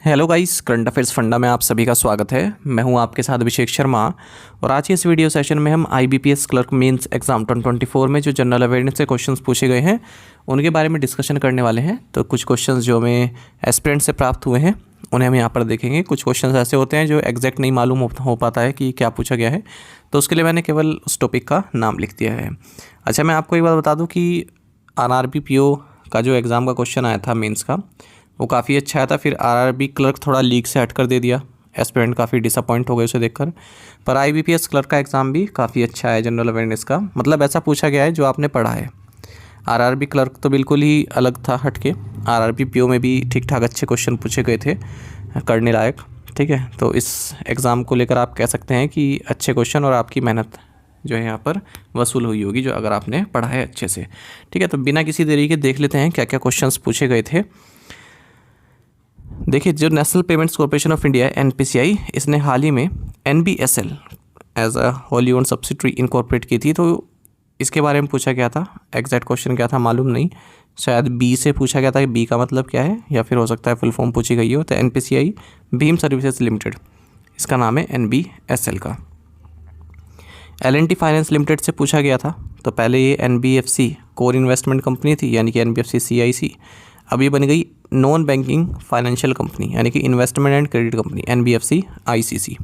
Hello guys, current affairs funda में आप सभी का स्वागत है। मैं हूं आपके साथ अभिषेक शर्मा और आज के इस वीडियो सेशन में हम आईबीपीएस क्लर्क मेंस एग्जाम 2024 में जो जनरल अवेयरनेस से क्वेश्चंस पूछे गए हैं उनके बारे में डिस्कशन करने वाले हैं। तो कुछ क्वेश्चंस जो हमें एस्पिरेंट से प्राप्त हुए हैं उन्हें हम यहाँ पर देखेंगे। कुछ क्वेश्चंस ऐसे होते हैं जो एग्जैक्ट नहीं मालूम हो पाता है कि क्या पूछा गया है, तो उसके लिए मैंने केवल उस टॉपिक का नाम लिख दिया है। अच्छा, मैं आपको एक बात बता दूँ कि RRBPO का जो एग्ज़ाम का क्वेश्चन आया था मेंस का, वो काफ़ी अच्छा आया था। फिर RRB क्लर्क थोड़ा लीक से हट कर दे दिया, एस्पिरेंट काफ़ी डिसअपॉइंट हो गए उसे देखकर। पर IBPS क्लर्क का एग्ज़ाम भी काफ़ी अच्छा है जनरल अवेयरनेस का, मतलब ऐसा पूछा गया है जो आपने पढ़ा है। RRB क्लर्क तो बिल्कुल ही अलग था हट के। RRBPO में भी ठीक ठाक अच्छे क्वेश्चन पूछे गए थे करने लायक, ठीक है। तो इस एग्ज़ाम को लेकर आप कह सकते हैं कि अच्छे क्वेश्चन और आपकी मेहनत जो है यहाँ पर वसूल हुई होगी, जो अगर आपने पढ़ा है अच्छे से, ठीक है। तो बिना किसी देरी के देख लेते हैं क्या क्या क्वेश्चंस पूछे गए थे। देखिए, जो national payments corporation of India NPCI, इसने हाल ही में NBSL as a wholly owned subsidiary incorporate की थी। तो इसके बारे में पूछा गया था। एग्जैक्ट क्वेश्चन क्या था मालूम नहीं, शायद बी से पूछा गया था कि बी का मतलब क्या है, या फिर हो सकता है फुल फॉर्म पूछी गई हो। तो NPCI भीम सर्विसेज लिमिटेड, इसका नाम है NBSL का। L&T फाइनेंस लिमिटेड से पूछा गया था। तो पहले ये NBFC कोर इन्वेस्टमेंट कंपनी थी, यानी कि NBFC CIC। अब ये बन गई नॉन बैंकिंग फाइनेंशियल कंपनी, यानी कि investment and credit company, NBFC ICC।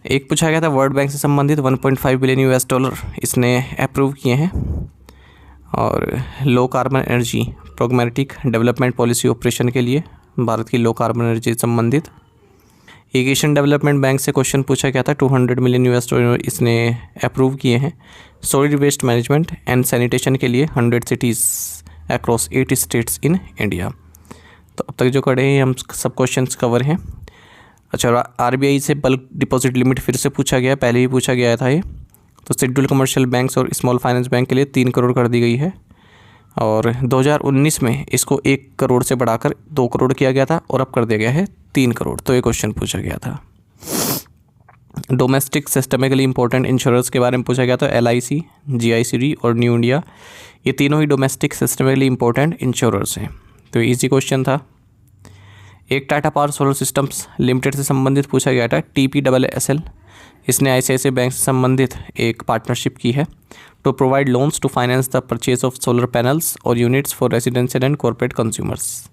एक पूछा गया था वर्ल्ड बैंक से संबंधित $1.5 बिलियन इसने अप्रूव किए हैं। और low carbon energy pragmatic development policy operation के लिए भारत की लो कार्बन एनर्जी से संबंधित। एशियन डेवलपमेंट बैंक से क्वेश्चन पूछा गया था, $200 मिलियन इसने अप्रूव किए हैं। Solid waste management and sanitation के लिए 100 cities across 8 states in India. तो अब तक जो करे हैं हम सब क्वेश्चंस कवर हैं। अच्छा, RBI से बल्क डिपॉजिट लिमिट फिर से पूछा गया है, पहले ही पूछा गया था ये। तो शेड्यूल कमर्शियल बैंक्स और स्मॉल फाइनेंस बैंक के लिए 3 करोड़ कर दी गई है। और 2019 में इसको 1 करोड़ से बढ़ाकर 2 करोड़ किया गया था और अब कर दिया गया है 3 करोड़। तो ये क्वेश्चन पूछा गया था। डोमेस्टिक सिस्टमिकली इंपॉर्टेंट इंश्योरेंस के बारे में पूछा गया था। LIC, GICD और न्यू इंडिया, ये तीनों ही डोमेस्टिक सिस्टमिकली इंपॉर्टेंट इंश्योरेंस हैं। तो इजी क्वेश्चन था। एक Tata power solar systems limited से संबंधित पूछा गया था, TPSSL। इसने ICICI बैंक से संबंधित एक पार्टनरशिप की है to provide loans to finance the purchase of solar panels और units for residential and corporate consumers.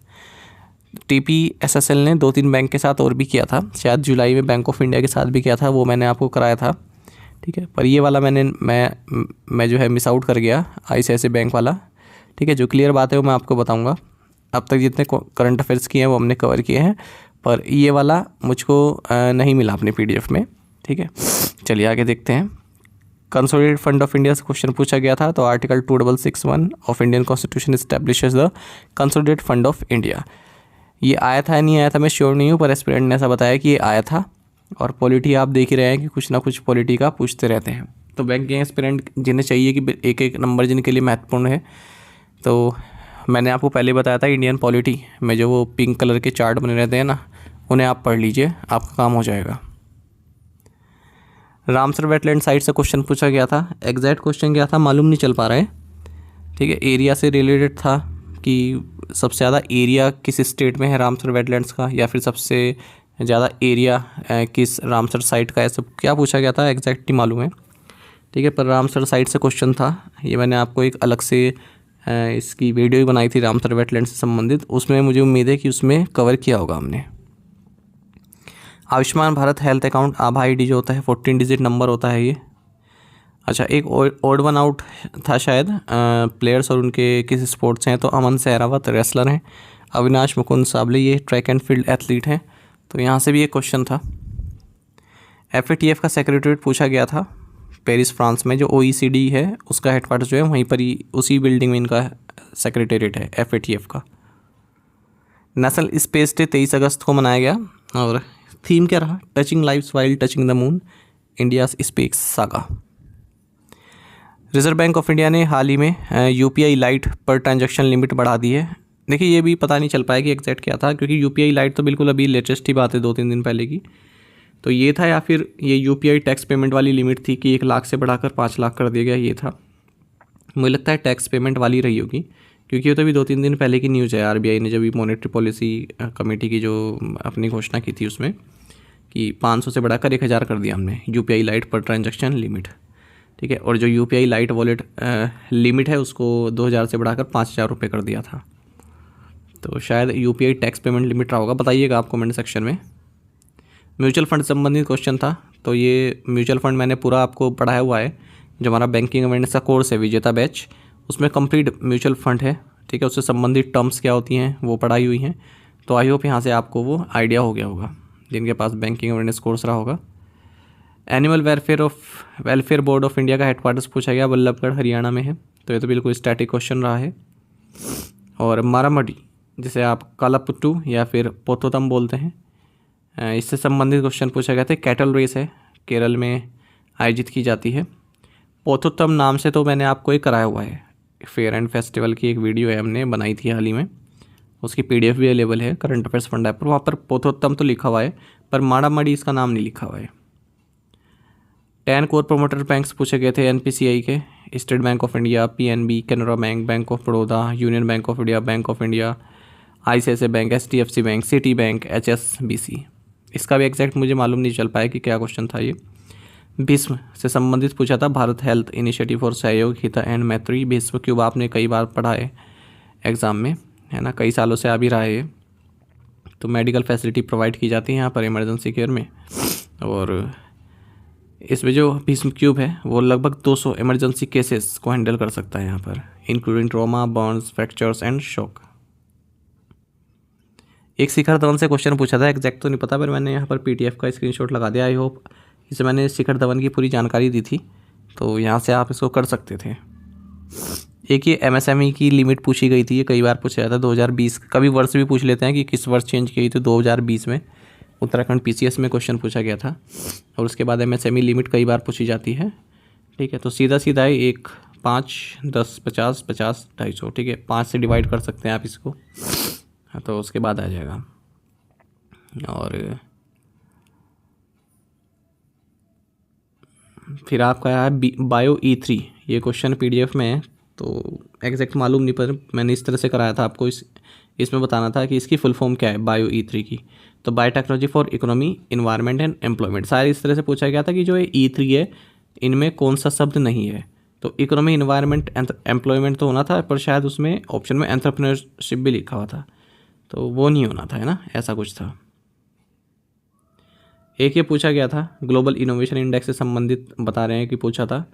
TPSSL ने 2-3 बैंक के साथ और भी किया था, शायद जुलाई में बैंक ऑफ इंडिया के साथ भी किया था, वो मैंने आपको कराया था, ठीक है। पर ये वाला मैं जो है मिस आउट कर गया, ICICI बैंक वाला, ठीक है। जो क्लियर बात है वो मैं आपको बताऊंगा। अब तक जितने करंट अफेयर्स किए हैं वो हमने कवर किए हैं, पर ये वाला मुझको नहीं मिला अपने PDF में, ठीक है। चलिए आगे देखते हैं। कंसोलिडेटेड फंड ऑफ इंडिया से क्वेश्चन पूछा गया था। तो article 2661 of Indian constitution establishes the consolidated fund of India. ये आया था या नहीं आया था मैं श्योर नहीं हूँ, पर एस्पिरेंट ने ऐसा बताया कि ये आया था। और पॉलिटी आप देख ही रहे हैं कि कुछ ना कुछ पॉलिटी का पूछते रहते हैं। तो बैंकिंग एस्पिरेंट जिन्हें चाहिए कि एक एक नंबर जिनके लिए महत्वपूर्ण है, तो मैंने आपको पहले बताया था इंडियन पॉलिटी में जो वो पिंक कलर के चार्ट बने रहते हैं ना, उन्हें आप पढ़ लीजिए, आपका काम हो जाएगा। रामसर वेटलैंड साइट से क्वेश्चन पूछा गया था। एग्जैक्ट क्वेश्चन क्या था मालूम नहीं चल पा रहा है, ठीक है। एरिया से रिलेटेड था कि सबसे ज़्यादा एरिया किस स्टेट में है रामसर वेटलैंड्स का, या फिर सबसे ज़्यादा एरिया किस रामसर साइट का है, सब क्या पूछा गया था एग्जैक्ट नहीं मालूम है, ठीक है। पर रामसर साइट से क्वेश्चन था, ये मैंने आपको एक अलग से इसकी वीडियो ही बनाई थी रामसर वेटलैंड से संबंधित, उसमें मुझे उम्मीद है कि उसमें कवर किया होगा हमने। आयुष्मान भारत हेल्थ अकाउंट आभा ID जो होता है 14 डिजिट नंबर होता है ये। अच्छा, एक ऑड वन आउट था शायद, प्लेयर्स और उनके किस स्पोर्ट्स हैं, तो अमन सहरावत रेसलर हैं, अविनाश मुकुंद साबले ये ट्रैक एंड फील्ड एथलीट हैं। तो यहाँ से भी एक क्वेश्चन था। FATF का सेक्रेटरीट पूछा गया था पेरिस फ्रांस में। जो OECD है उसका हेडक्वार्टर जो है वहीं पर ही उसी बिल्डिंग में इनका सेक्रेटेरिएट है FATF का। नेशनल स्पेस डे 23 अगस्त को मनाया गया और थीम क्या रहा, touching lives while touching the moon, India space saga. Reserve bank of India ने हाल ही में UPI लाइट पर ट्रांजैक्शन लिमिट बढ़ा दी है। देखिए, ये भी पता नहीं चल पाया कि एग्जैक्ट क्या था, क्योंकि UPI लाइट तो बिल्कुल अभी लेटेस्ट ही बात है, 2-3 दिन पहले की। तो ये था, या फिर ये UPI टैक्स पेमेंट वाली लिमिट थी कि 1 लाख से बढ़ाकर 5 लाख कर दिया गया, ये था। मुझे लगता है टैक्स पेमेंट वाली रही होगी, क्योंकि ये तो अभी 2-3 दिन पहले की न्यूज़ है। आरबीआई ने जब भी मॉनेटरी पॉलिसी कमेटी की जो अपनी घोषणा की थी उसमें कि 500 से बढ़ाकर 1000 कर दिया हमने यूपीआई लाइट पर ट्रांजैक्शन लिमिट, ठीक है। और जो यूपीआई लाइट वॉलेट लिमिट है उसको 2000 से बढ़ाकर 5000 रुपये कर दिया था। तो शायद यूपीआई टैक्स पेमेंट लिमिट रहा होगा, बताइएगा आप कमेंट सेक्शन में। म्यूचुअल फंड संबंधित क्वेश्चन था, तो ये म्यूचुअल फंड मैंने पूरा आपको पढ़ाया हुआ है। जो हमारा बैंकिंग अवेयरनेस का कोर्स है विजेता बैच, उसमें कंप्लीट म्यूचुअल फंड है, ठीक है। उससे संबंधित टर्म्स क्या होती हैं वो पढ़ाई हुई हैं। तो आई होप यहाँ से आपको वो आइडिया हो गया होगा जिनके पास बैंकिंग अवेयरनेस कोर्स रहा होगा। Animal Welfare Board of India का हेडक्वार्टर्स पूछा गया, बल्लभगढ़ हरियाणा में है। तो ये तो बिल्कुल स्टैटिक क्वेश्चन रहा है। और मारामडी, जिसे आप कालापुट्टू या फिर पोथोतम बोलते हैं, इससे संबंधित क्वेश्चन पूछा गया था। कैटल रेस है, केरल में आयोजित की जाती है। पोथोतम नाम से तो मैंने आपको एक कराया हुआ है, फेयर एंड फेस्टिवल की एक वीडियो है, हमने बनाई थी हाल ही में, उसकी पीडीएफ भी अवेलेबल है करंट अफेयर्स फंड ऐप पर। वहाँ पर पोथोतम तो लिखा हुआ है पर मारामडी इसका नाम नहीं लिखा हुआ है। 10 कोर प्रोमोटर बैंक्स पूछे गए थे एनपीसीआई के, state bank of India, PNB, Canara bank, bank of Baroda, union bank of India, bank of India, ICICI bank, HDFC bank, city bank, HSBC. इसका भी एग्जैक्ट मुझे मालूम नहीं चल पाया कि क्या क्वेश्चन था ये। भीष्म से संबंधित पूछा था, भारत हेल्थ इनिशिएटिव फॉर सहयोग हिता एंड मैत्री। भीष्म क्यूब आपने कई बार पढ़ा है एग्ज़ाम में, है ना, कई सालों से आ भी रहा है ये। तो मेडिकल फैसिलिटी प्रोवाइड की जाती है यहाँ पर इमरजेंसी केयर में। और इसमें जो भीष्म क्यूब है वो लगभग 200 इमरजेंसी केसेस को हैंडल कर सकता है यहाँ पर, including trauma, Burns, fractures and shock. एक शिखर धवन से क्वेश्चन पूछा था, एग्जैक्ट तो नहीं पता पर मैंने यहाँ पर पीडीएफ का स्क्रीनशॉट लगा दिया। आई होप इसे मैंने शिखर धवन की पूरी जानकारी दी थी, तो यहाँ से आप इसको कर सकते थे। एक ये एमएसएमई की लिमिट पूछी गई थी, ये कई बार पूछा जाता है 2020, कभी वर्ष भी पूछ लेते हैं कि किस वर्ष चेंज की थी। 2020 में उत्तराखंड पीसीएस में क्वेश्चन पूछा गया था। और उसके बाद एमएसएमई लिमिट कई बार पूछी जाती है, ठीक है। तो सीधा सीधा है 1, 5, 10, 50, 50, 250, ठीक है। 5 से डिवाइड कर सकते हैं आप इसको, तो उसके बाद आ जाएगा। और फिर आपका है बायो E3, ये क्वेश्चन पीडीएफ में है, तो एग्जैक्ट मालूम नहीं, पर मैंने इस तरह से कराया था आपको। इसमें बताना था कि इसकी फुल फॉर्म क्या है बायो E3 की। तो biotechnology for economy, environment and employment, सारे इस तरह से पूछा गया था कि जो ये E3 है इनमें कौन सा शब्द नहीं है। तो इकोनॉमी, इन्वायरमेंट, एम्प्लॉयमेंट तो होना था, पर शायद उसमें ऑप्शन में एंटरप्रेन्योरशिप भी लिखा हुआ था, तो वो नहीं होना था, है ना, ऐसा कुछ था। एक ये पूछा गया था ग्लोबल इनोवेशन इंडेक्स से संबंधित बता रहे हैं कि पूछा था।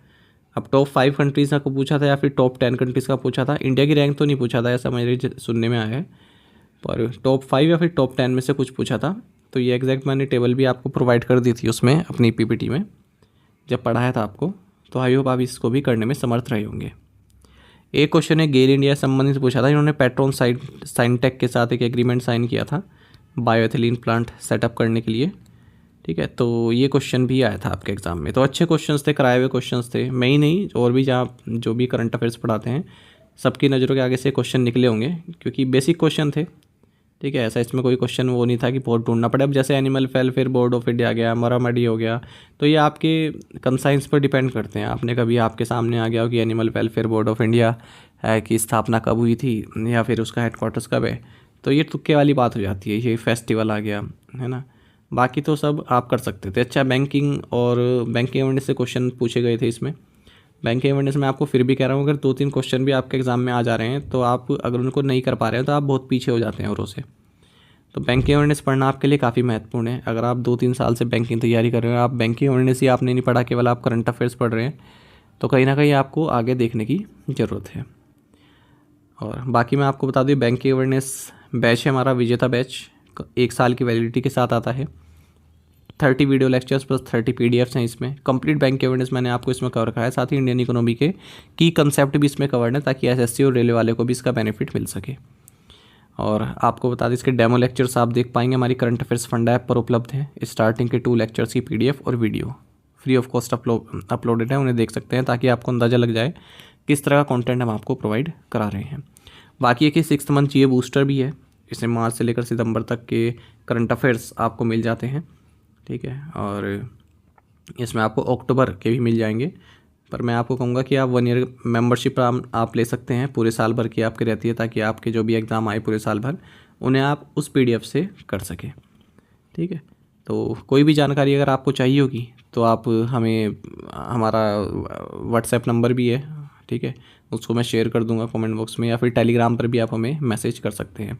अब टॉप 5 कंट्रीज़ का पूछा था या फिर टॉप 10 कंट्रीज़ का पूछा था। इंडिया की रैंक तो नहीं पूछा था, ऐसा मेरे सुनने में आया है, पर टॉप 5 या फिर टॉप 10 में से कुछ पूछा था। तो ये एग्जैक्ट मैंने टेबल भी आपको प्रोवाइड कर दी थी उसमें अपनी पीपीटी में जब पढ़ाया था आपको। तो आई होप आप इसको भी करने में समर्थ रहे होंगे। एक क्वेश्चन है गेल इंडिया संबंधित पूछा था। इन्होंने पेट्रोन साइनटेक के साथ एक एग्रीमेंट साइन किया था बायोएथिलीन प्लांट सेटअप करने के लिए, ठीक है। तो ये क्वेश्चन भी आया था आपके एग्ज़ाम में। तो अच्छे क्वेश्चंस थे, कराए हुए क्वेश्चंस थे, मैं ही नहीं और भी जहाँ जो भी करंट अफेयर्स पढ़ाते हैं सबकी नज़रों के आगे से क्वेश्चन निकले होंगे, क्योंकि बेसिक क्वेश्चन थे, ठीक है। ऐसा इसमें कोई क्वेश्चन वो नहीं था कि बहुत ढूंढना पड़े। अब जैसे Animal Welfare Board of India आ गया, मारामडी हो गया, तो ये आपके कंसाइंस पर डिपेंड करते हैं। आपने कभी आपके सामने आ गया हो कि animal Welfare Board of India की स्थापना कब हुई थी या फिर उसका हेडक्वार्टर्स कब है, तो ये तुक्के वाली बात हो जाती है। ये फेस्टिवल आ गया, है ना, बाकी तो सब आप कर सकते थे। अच्छा, बैंकिंग और बैंकिंग अवेयरनेस से क्वेश्चन पूछे गए थे इसमें। बैंकिंग अवेयरनेस में आपको फिर भी कह रहा हूँ, अगर 2-3 क्वेश्चन भी आपके एग्जाम में आ जा रहे हैं तो आप अगर उनको नहीं कर पा रहे हैं तो आप बहुत पीछे हो जाते हैं औरों से। तो बैंकिंग अवेयरनेस पढ़ना आपके लिए काफ़ी महत्वपूर्ण है। अगर आप 2-3 साल से बैंकिंग तैयारी कर रहे हो, आप बैंकिंग अवेयरनेस ही आपने नहीं पढ़ा, केवल आप करंट अफेयर्स पढ़ रहे हैं, तो कहीं ना कहीं आपको आगे देखने की ज़रूरत है। और बाकी मैं आपको बता दूँ, बैंकिंग अवेयरनेस बैच है हमारा विजेता बैच, 1 साल की वैलिडिटी के साथ आता है। 30 वीडियो लेक्चर्स प्लस 30 पीडीएफ्स हैं इसमें। कंप्लीट बैंक अवेयरनेस मैंने आपको इसमें कवर रखा है, साथ ही इंडियन इकोनॉमी के की कंसेप्ट भी इसमें कवर्ड है, ताकि एसएससी और रेलवे वाले को भी इसका बेनिफिट मिल सके। और आपको बता दें, इसके डेमो लेक्चर्स आप देख पाएंगे हमारी करंट अफेयर्स फंड ऐप पर उपलब्ध है। स्टार्टिंग के 2 लेक्चर्स की पीडीएफ और video free of cost uploaded है, उन्हें देख सकते हैं, ताकि आपको अंदाज़ा लग जाए किस तरह का कंटेंट हम आपको प्रोवाइड करा रहे हैं। बाकी एक 6 मंथ चाहिए बूस्टर भी है, इसमें मार्च से लेकर सितंबर तक के करंट अफेयर्स आपको मिल जाते हैं, ठीक है। और इसमें आपको अक्टूबर के भी मिल जाएंगे, पर मैं आपको कहूँगा कि आप 1 ईयर मेंबरशिप आप ले सकते हैं, पूरे साल भर की आपकी रहती है, ताकि आपके जो भी एग्ज़ाम आए पूरे साल भर उन्हें आप उस PDF से कर सकें। ठीक है, तो कोई भी जानकारी अगर आपको चाहिए होगी तो आप हमें, हमारा व्हाट्सएप नंबर भी है, ठीक है, उसको मैं शेयर कर दूंगा कमेंट बॉक्स में, या फिर टेलीग्राम पर भी आप हमें मैसेज कर सकते हैं,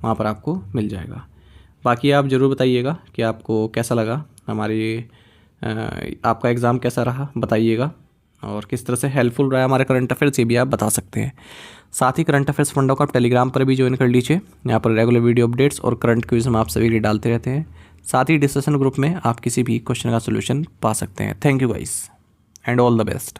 वहाँ पर आपको मिल जाएगा। बाकी आप ज़रूर बताइएगा कि आपको कैसा लगा हमारी आपका एग्ज़ाम कैसा रहा, बताइएगा, और किस तरह से हेल्पफुल रहा हमारे करंट अफेयर्स, ये भी आप बता सकते हैं। साथ ही करंट अफेयर्स फंडा को आप टेलीग्राम पर भी ज्वाइन कर लीजिए, यहाँ पर रेगुलर वीडियो अपडेट्स और करंट क्विज हम आप सभी लिए डालते रहते हैं। साथ ही डिस्कशन ग्रुप में आप किसी भी क्वेश्चन का सोल्यूशन पा सकते हैं। Thank you guys and all the best.